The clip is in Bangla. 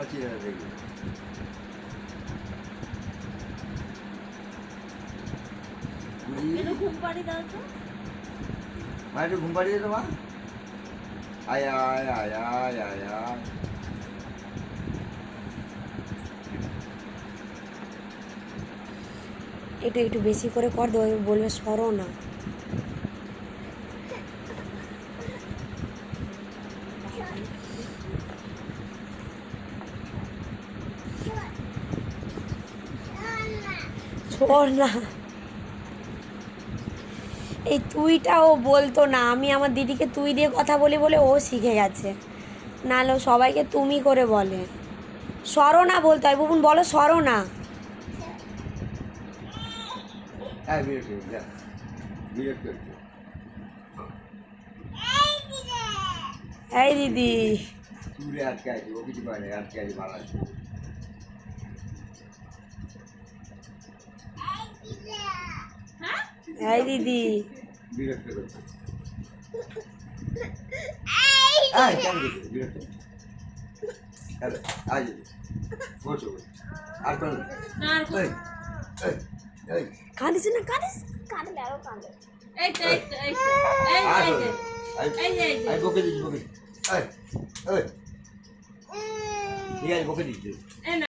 পাচ্ছি না দেখি। ঘুম পাড়ি দাও তো। মা একটু ঘুম পাড়িয়ে দে মা। আয় আয় আয় আয় আয় আয়। একটু একটু বেশি করে কর দো, বলবে সরো না। সর না। এই তুইটা ও বলতো না, আমি আমার দিদিকে তুই দিয়ে কথা বলি বলে ও শিখে গেছে, নাহলে ও সবাইকে তুমি করে বলে। সরো না বলতে হয়, বুবুন বলো সরো না। হ্যাঁ বিরক্ত করছি, যা বিরক্ত করছি। এই দিদি, চুলে আটকে আছে, ও কিছু পায় না, আটকে আছে মারা আছে। এই দিদি, বিরক্ত করছে। কেন দিচ্ছি বিরক্ত? আজ বসো আর কোন কাঁদিস না, কাঁদিস, কাঁদলে আরো কাঁদে। এই তো এই তো এই তো এই বকে দিচ্ছি বকে ঠিক আছে বকে দিচ্ছি।